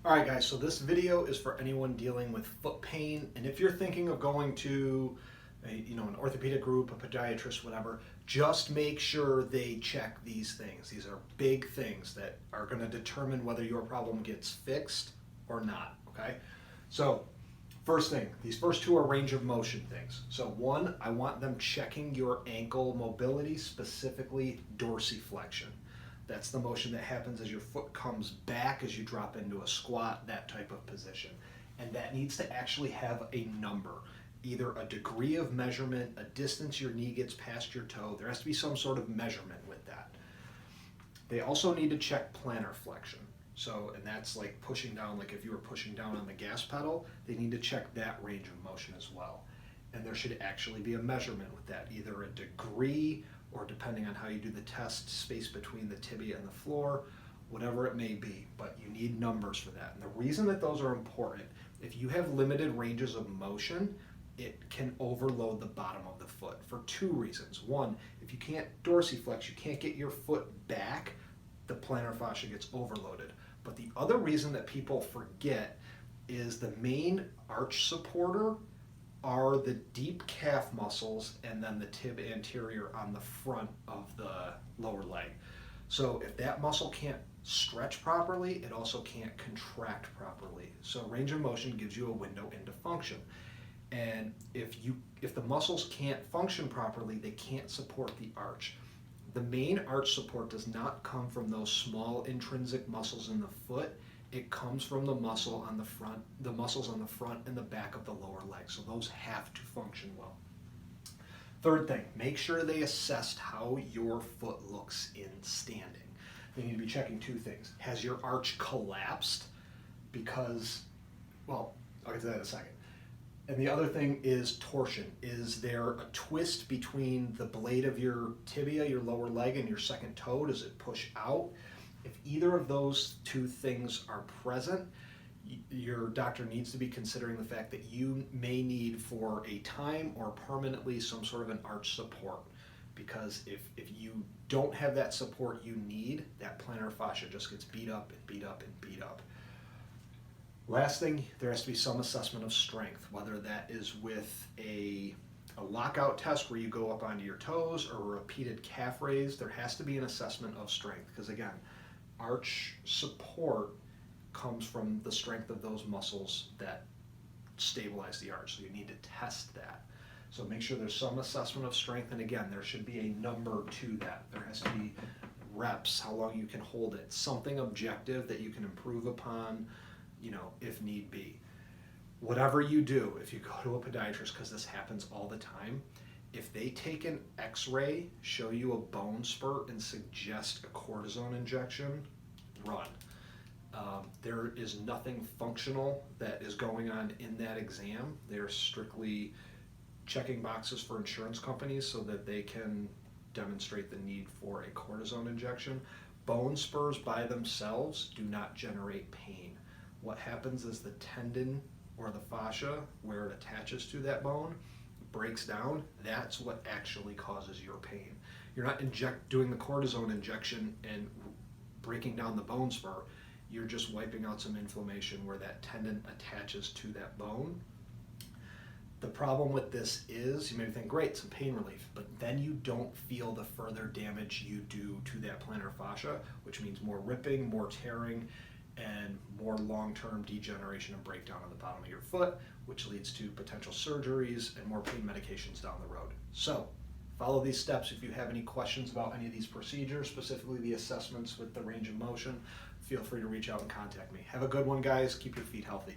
All right, guys, so this video is for anyone dealing with foot pain. And if you're thinking of going to an orthopedic group, a podiatrist, whatever, just make sure they check these things. These are big things that are going to determine whether your problem gets fixed or not, okay? So first thing, these first two are range of motion things. So one, I want them checking your ankle mobility, specifically dorsiflexion. That's the motion that happens as your foot comes back as you drop into a squat, that type of position. And that needs to actually have a number, either a degree of measurement, a distance your knee gets past your toe. There has to be some sort of measurement with that. They also need to check plantar flexion. So, and that's like pushing down, like if you were pushing down on the gas pedal, they need to check that range of motion as well. And there should actually be a measurement with that, either a degree or, depending on how you do the test, space between the tibia and the floor, whatever it may be, but you need numbers for that. And the reason that those are important, if you have limited ranges of motion, it can overload the bottom of the foot for two reasons. One, if you can't dorsiflex, you can't get your foot back, the plantar fascia gets overloaded. But the other reason that people forget is the main arch supporter are the deep calf muscles and then the tib anterior on the front of the lower leg. So if that muscle can't stretch properly, it also can't contract properly. So range of motion gives you a window into function. And if the muscles can't function properly, they can't support the arch. The main arch support does not come from those small intrinsic muscles in the foot. It comes from the muscle on the front, the muscles on the front and the back of the lower leg. So those have to function well. Third thing, make sure they assessed how your foot looks in standing. They need to be checking two things. Has your arch collapsed? Because, well, I'll get to that in a second. And the other thing is torsion. Is there a twist between the blade of your tibia, your lower leg, and your second toe? Does it push out? If either of those two things are present, your doctor needs to be considering the fact that you may need for a time or permanently some sort of an arch support. Because if you don't have that support you need, that plantar fascia just gets beat up and beat up and beat up. Last thing, there has to be some assessment of strength, whether that is with a lockout test where you go up onto your toes or a repeated calf raise. There has to be an assessment of strength because, again, arch support comes from the strength of those muscles that stabilize the arch. So you need to test that. So make sure there's some assessment of strength. And again, there should be a number to that. There has to be reps, how long you can hold it, something objective that you can improve upon, if need be. Whatever you do, if you go to a podiatrist, because this happens all the time, if they take an x-ray, show you a bone spurt, and suggest a cortisone injection, run. There is nothing functional that is going on in that exam. They're strictly checking boxes for insurance companies so that they can demonstrate the need for a cortisone injection. Bone spurs by themselves do not generate pain. What happens is the tendon or the fascia, where it attaches to that bone, breaks down. That's what actually causes your pain. You're not doing the cortisone injection and breaking down the bone spur. You're just wiping out some inflammation where that tendon attaches to that bone. The problem with this is you may think, great, some pain relief, but then you don't feel the further damage you do to that plantar fascia, which means more ripping, more tearing, and more long-term degeneration and breakdown on the bottom of your foot, which leads to potential surgeries and more pain medications down the road. So follow these steps. If you have any questions about any of these procedures, specifically the assessments with the range of motion, feel free to reach out and contact me. Have a good one, guys. Keep your feet healthy.